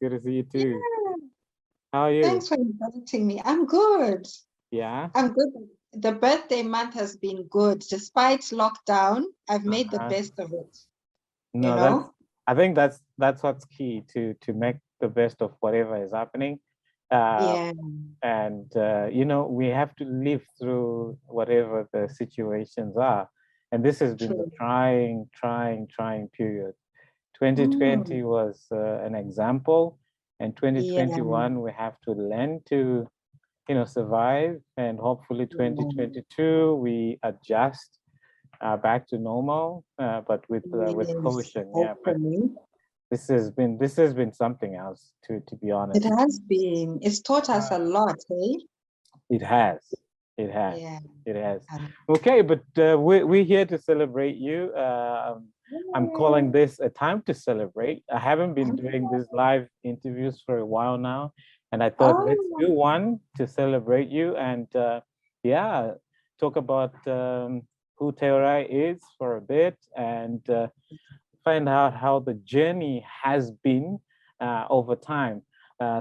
good to see you too. Yeah. How are you? Thanks for inviting me. I'm good. Yeah. I'm good. The birthday month has been good. Despite lockdown, I've made the Uh-huh. best of it, you No, know? I think that's what's key to make the best of whatever is happening. Uh, Yeah, and we have to live through whatever the situations are. And this has been the true. trying period. 2020 Mm, was an example, and yeah, 2021 we have to learn to survive, and hopefully yeah. 2022 we adjust back to normal, but with Yes, caution. Yeah, but hopefully. this has been something else, to be It honest. has been. It's taught us a lot, eh? It has. It has. Yeah. It has. Um, Okay, but we're here to celebrate you. I'm calling this a time to celebrate. I haven't been doing these live interviews for a while now, and I thought let's Oh, do one to celebrate you and yeah, talk about who Teurai is for a bit and find out how the journey has been over time.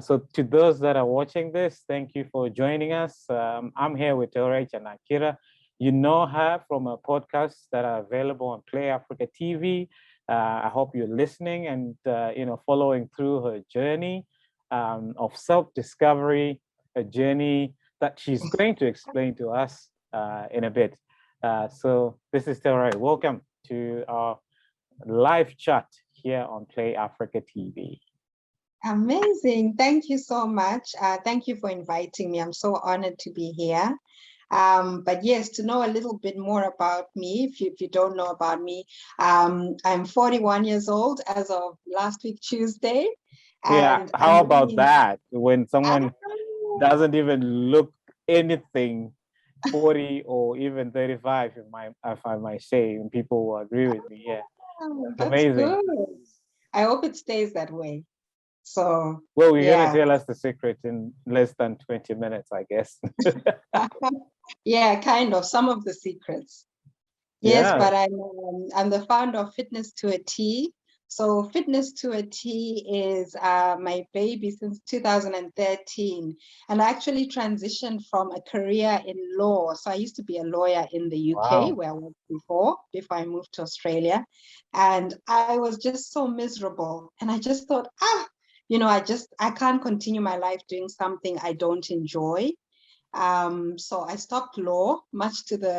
So to those that are watching this, thank you for joining us. I'm here with Teurai Chanakira. You know her from her podcasts that are available on Play Africa TV. I hope you're listening and following through her journey of self-discovery, a journey that she's going to explain to us in a bit. So this is Teurai. Welcome to our live chat here on Play Africa TV. amazing. Thank you so much. Thank you for inviting me. I'm so honored to be here. But yes, to know a little bit more about me, if you don't know about me, I'm 41 years old as of last week, Tuesday. Yeah, And how I'm about really, that? When ah, someone doesn't even look anything 40 or even 35, if I might say, and people will agree with me. Yeah, it's that's amazing. good. I hope it stays that way. So, Well, you're gonna yeah. tell us the secret in less than 20 minutes, I guess. Yeah, kind of some of the secrets. Yes, Yeah. but I'm the founder of Fitness to a T. So Fitness to a T is my baby since 2013. And I actually transitioned from a career in law. So I used to be a lawyer in the UK Wow. where I worked before I moved to Australia. And I was just so miserable. And I just thought, I can't continue my life doing something I don't enjoy. So I stopped law, much to the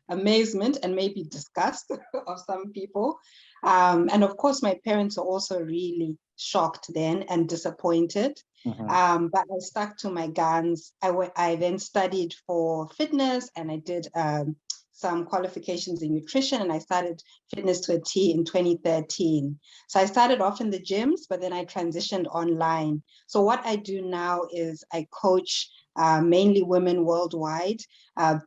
amazement and maybe disgust of some people. And of course, my parents were also really shocked then and disappointed. Mhm. But I stuck to my guns. I then studied for fitness and I did some qualifications in nutrition and I started Fitness to a T in 2013. So I started off in the gyms, but then I transitioned online. So what I do now is I coach mainly women worldwide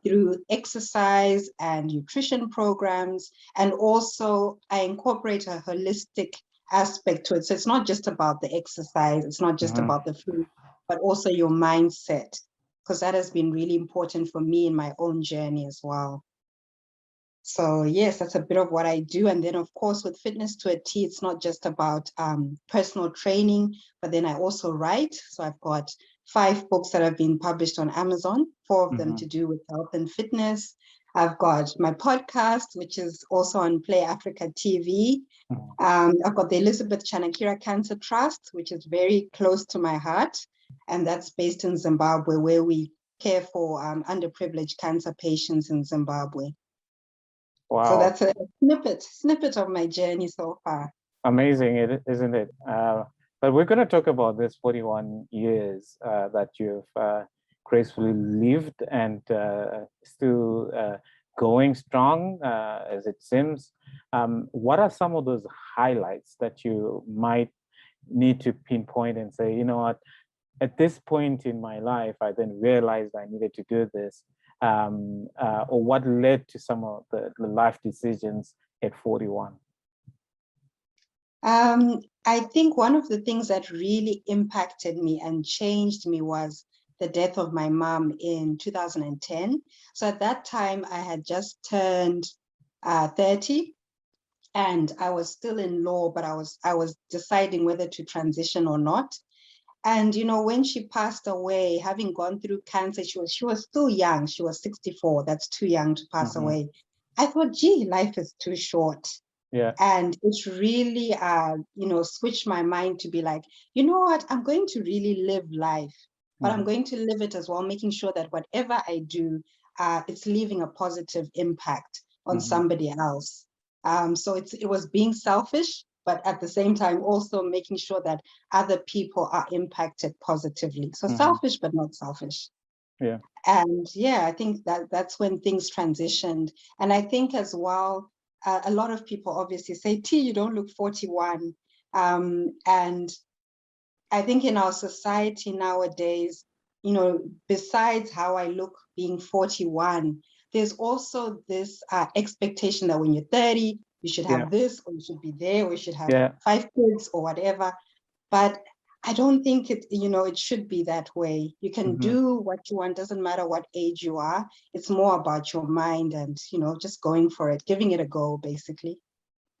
through exercise and nutrition programs. And also I incorporate a holistic aspect to it. So it's not just about the exercise, it's not just Mhm. about the food, but also your mindset, because that has been really important for me in my own journey as well. So yes, that's a bit of what I do. And then of course, with Fitness to a T, it's not just about personal training, but then I also write. So I've got 5 books that have been published on Amazon, 4 of them Mhm. to do with health and fitness. I've got my podcast, which is also on Play Africa TV. Mhm. I've got the Elizabeth Chanakira Cancer Trust, which is very close to my heart. And that's based in Zimbabwe, where we care for underprivileged cancer patients in Zimbabwe. So Wow. that's a snippet of my journey so far. Amazing, isn't it? But we're going to talk about this 41 years that you've gracefully lived and still going strong, as it seems. What are some of those highlights that you might need to pinpoint and say, you know what, at this point in my life, I then realized I needed to do this, or what led to some of the life decisions at 41? I think one of the things that really impacted me and changed me was the death of my mom in 2010. So at that time, I had just turned 30. and I was still in law, but I was deciding whether to transition or not. And when she passed away, having gone through cancer, she was still young. She was 64. That's too young to pass away. I thought, gee, life is too short. Yeah. And it's really, switched my mind to be like, you know what, I'm going to really live life, but I'm going to live it as well, making sure that whatever I do, it's leaving a positive impact on somebody else. So it was being selfish, but at the same time, also making sure that other people are impacted positively. So selfish, but not selfish. Yeah. And yeah, I think that's when things transitioned. And I think as well, a lot of people obviously say, T, you don't look 41. And I think in our society nowadays, besides how I look being 41, there's also this expectation that when you're 30, you should have this, or you should be there, or you should have 5 kids or whatever. But I don't think it should be that way. You can do what you want, doesn't matter what age you are. It's more about your mind and, just going for it, giving it a go, basically.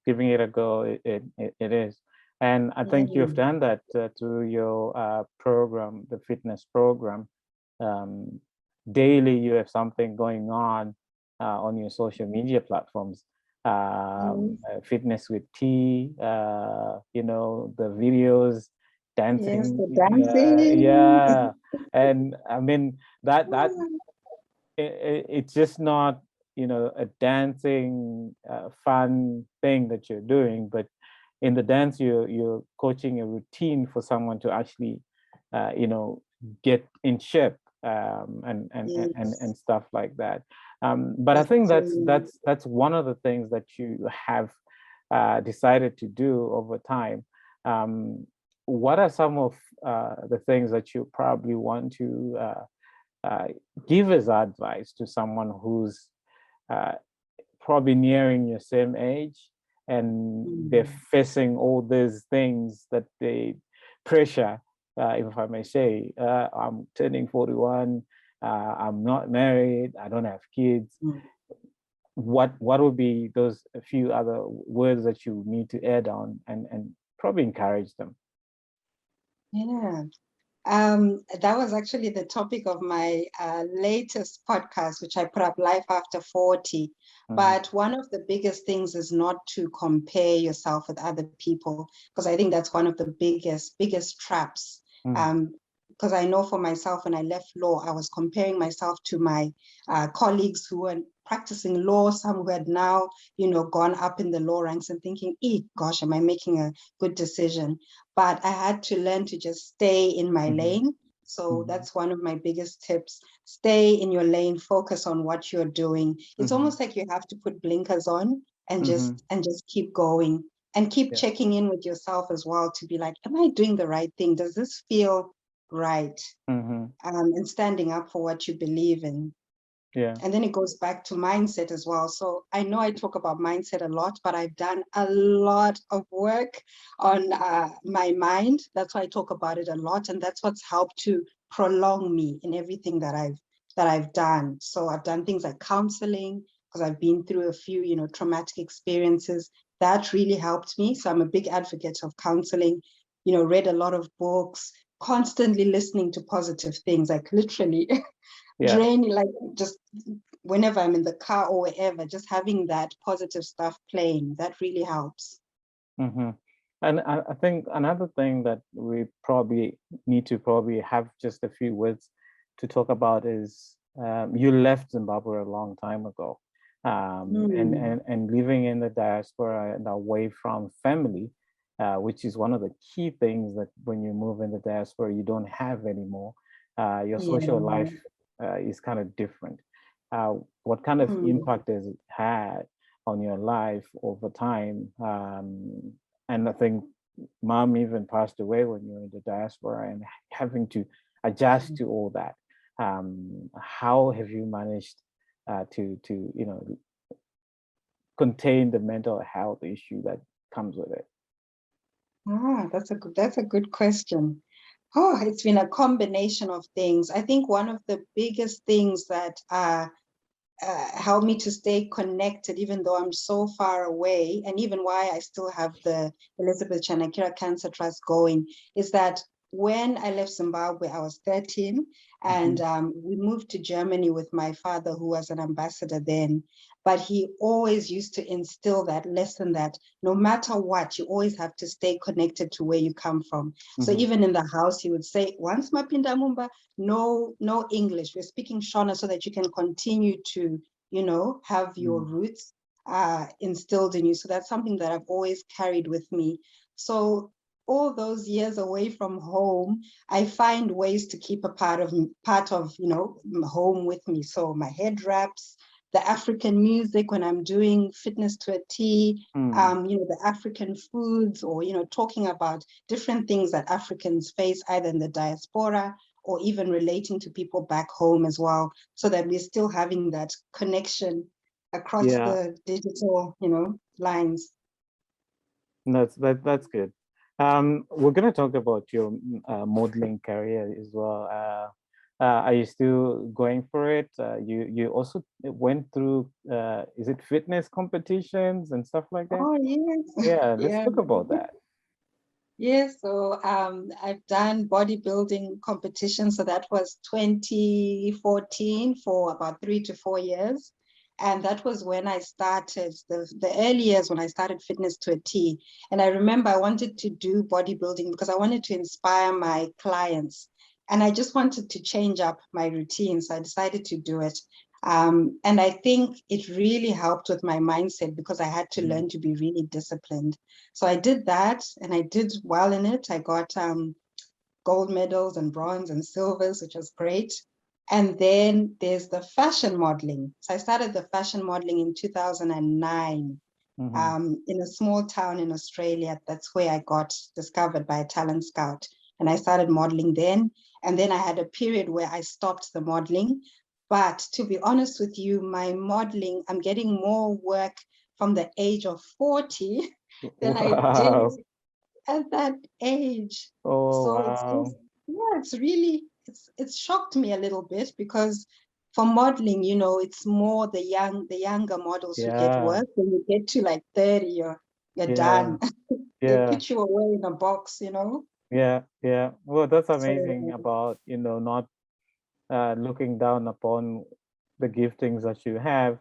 Giving it a go, it is. And I think you've done that through your program, the fitness program. Daily, you have something going on your social media platforms. Fitness with T, the videos, dancing. Yes, the dancing. Yeah. And I mean, that it's just not, a dancing fun thing that you're doing, but in the dance, you're coaching a routine for someone to actually, get in shape and stuff like that. But I think that's one of the things that you have decided to do over time. What are some of the things that you probably want to give as advice to someone who's probably nearing your same age and they're facing all these things that they pressure, if I may say, I'm turning 41, I'm not married, I don't have kids. What would be those a few other words that you need to add on and probably encourage them? Yeah. That was actually the topic of my latest podcast, which I put up, Life After 40. But one of the biggest things is not to compare yourself with other people, because I think that's one of the biggest traps. Because I know for myself, when I left law, I was comparing myself to my colleagues who were practicing law, some who had now, gone up in the law ranks, and thinking, gosh, am I making a good decision? But I had to learn to just stay in my lane. So that's one of my biggest tips. Stay in your lane, focus on what you're doing. It's almost like you have to put blinkers on and just keep going, and keep checking in with yourself as well to be like, am I doing the right thing? Does this feel right? And standing up for what you believe in. Yeah. And then it goes back to mindset as well. So I know I talk about mindset a lot, but I've done a lot of work on my mind. That's why I talk about it a lot. And that's what's helped to prolong me in everything that I've done. So I've done things like counseling, because I've been through a few, traumatic experiences. That really helped me. So I'm a big advocate of counseling, read a lot of books, constantly listening to positive things, like literally draining, like just whenever I'm in the car or wherever, just having that positive stuff playing, that really helps. And I think another thing that we probably need to have just a few words to talk about is you left Zimbabwe a long time ago, and living in the diaspora and away from family, which is one of the key things that when you move in the diaspora you don't have anymore. Your social life is kind of different. What kind of impact has it had on your life over time? And I think mom even passed away when you were in the diaspora, and having to adjust to all that. How have you managed to contain the mental health issue that comes with it? That's a good question. It's been a combination of things. I think one of the biggest things that help me to stay connected, even though I'm so far away, and even why I still have the Elizabeth Chanakira Cancer Trust going, is that when I left Zimbabwe, I was 13, and we moved to Germany with my father, who was an ambassador then. But he always used to instill that lesson that no matter what, you always have to stay connected to where you come from. So even in the house, he would say, once Mapinda Mumba, no English. We're speaking Shona so that you can continue to, have your roots instilled in you. So that's something that I've always carried with me. So all those years away from home, I find ways to keep a part of home with me. So my head wraps, the African music when I'm doing fitness to a T, the African foods, or, talking about different things that Africans face either in the diaspora or even relating to people back home as well, so that we're still having that connection across the digital, lines. That's good. We're going to talk about your modeling career as well. Are you still going for it? You also went through, is it fitness competitions and stuff like that? Oh, yes. Yeah, let's talk about that. Yes, so I've done bodybuilding competitions. So that was 2014 for about 3 to 4 years. And that was when I started, the early years when I started fitness to a T. And I remember I wanted to do bodybuilding because I wanted to inspire my clients. And I just wanted to change up my routine. So I decided to do it. And I think it really helped with my mindset because I had to learn to be really disciplined. So I did that and I did well in it. I got gold medals and bronze and silvers, which was great. And then there's the fashion modeling. So I started the fashion modeling in 2009 in a small town in Australia. That's where I got discovered by a talent scout. And I started modeling then. And then I had a period where I stopped the modeling. But to be honest with you, my modeling, I'm getting more work from the age of 40 than I did at that age. Oh, So wow. it's really, it's shocked me a little bit because for modeling, it's more the younger models who get work. When you get to like 30, you're done. They put you away in a box, Yeah. Well, that's amazing So, about, not looking down upon the giftings that you have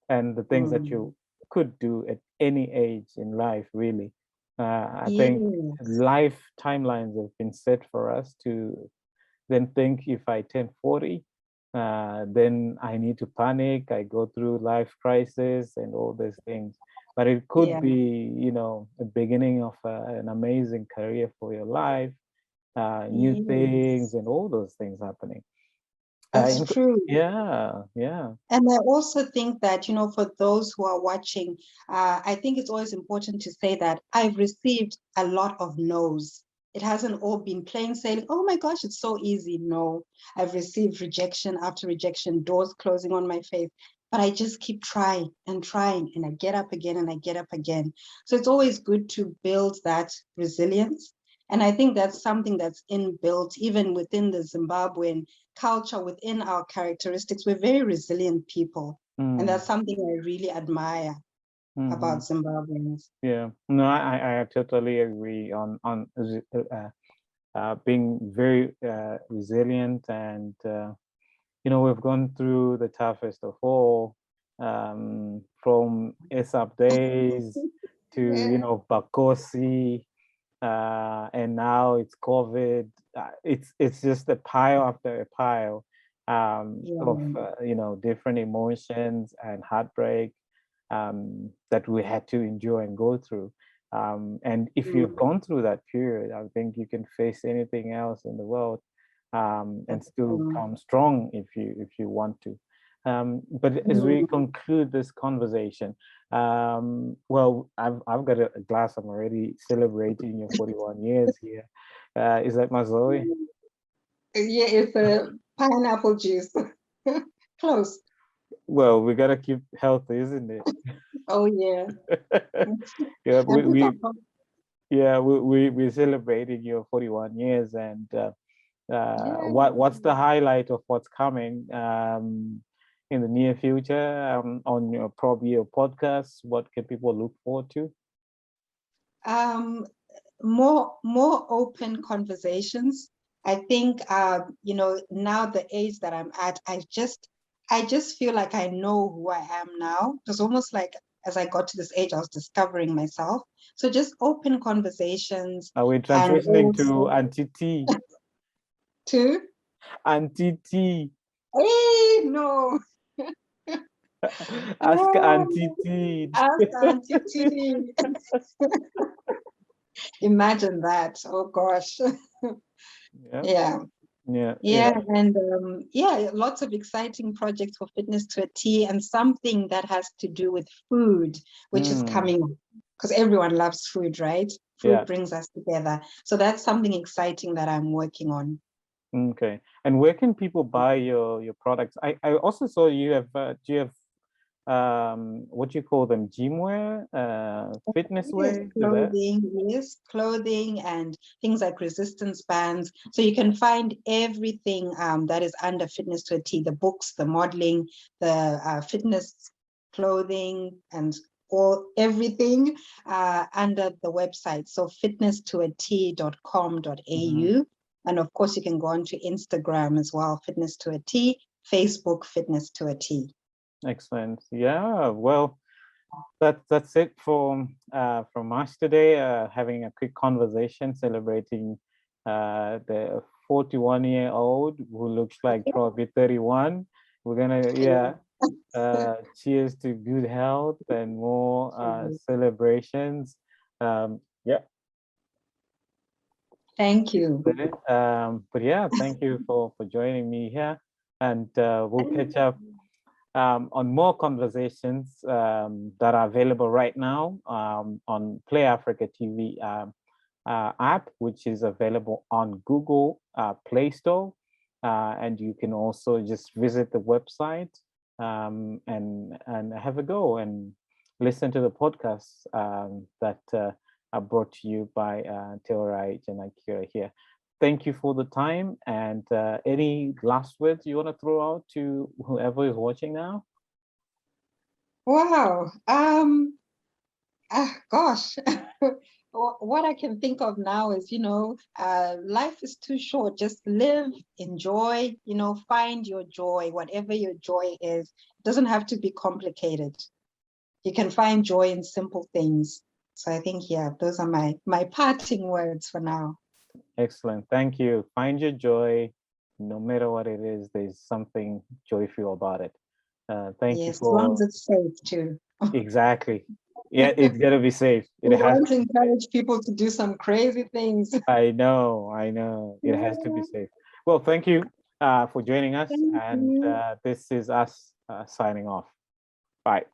and the things that you could do at any age in life, really. I think life timelines have been set for us to then think if I turn 40, then I need to panic, I go through life crisis and all these things. But it could be, a beginning of an amazing career for your life, new things and all those things happening. That's true. Yeah. And I also think that, for those who are watching, I think it's always important to say that I've received a lot of no's. It hasn't all been plain sailing. Oh my gosh, it's so easy. No, I've received rejection after rejection, doors closing on my face. But I just keep trying, and I get up again and I get up again. So it's always good to build that resilience. And I think that's something that's inbuilt even within the Zimbabwean culture, within our characteristics. We're very resilient people. And that's something I really admire about Zimbabweans. Yeah, no, I totally agree on being very resilient, and we've gone through the toughest of all, from ASAP days to Bakosi, and now it's COVID. It's just a pile after a pile of different emotions and heartbreak that we had to endure and go through. And if you've gone through that period, I think you can face anything else in the world and still come strong if you want to. But as we conclude this conversation, well, I've got a glass. I'm already celebrating your 41 years here. Is that Mazoe? Yeah, it's a pineapple juice. Close. Well, we gotta keep healthy, isn't it? Oh yeah. Yeah, we're celebrating your 41 years, and what's the highlight of what's coming? in the near future on your probably your podcast? What can people look forward to? More open conversations. I think now the age that I'm at, I just feel like I know who I am now. It was almost like as I got to this age, I was discovering myself. So just open conversations. Are we And transitioning to also Auntie T? to Auntie T. hey no. Ask No, Auntie T. ask Auntie T. Imagine that. Oh gosh. Yeah, Yeah. yeah, Yeah, yeah. and lots of exciting projects for Fitness to a T, and something that has to do with food, which is coming up because everyone loves food, right? Food Yeah. brings us together. So that's something exciting that I'm working on. Okay. And where can people buy your products? I also saw you have do you have what do you call them, gym wear, fitness Yes, wear? Is that? clothing and things like resistance bands. So you can find everything that is under Fitness to a T, the books, the modeling, the fitness clothing, and everything under the website. So fitnesstoat.com.au. And of course, you can go on to Instagram as well, Fitness to a T, Facebook, Fitness to a T. Excellent. Yeah. Well, that's it from us today. Having a quick conversation celebrating the 41-year-old who looks like probably 31. We're gonna cheers to good health and more celebrations. Yeah. Thank you. But yeah, thank you for joining me here, and we'll catch up on more conversations that are available right now on Play Africa TV app, which is available on Google Play Store. And you can also just visit the website and have a go and listen to the podcasts that are brought to you by Teurai Chanakira here. Thank you for the time, and any last words you want to throw out to whoever is watching now? Wow. Gosh. What I can think of now is, life is too short. Just live, enjoy, find your joy, whatever your joy is. It doesn't have to be complicated. You can find joy in simple things. So I think, yeah, those are my parting words for now. Excellent. Thank you. Find your joy. No matter what it is, there's something joyful about it. Thank you Yes, as long as it's safe too. Exactly. Yeah, it's got to be safe. We want to encourage people to do some crazy things. I know. It has to be safe. Well, thank you for joining us. Thank and you. this is us signing off. Bye.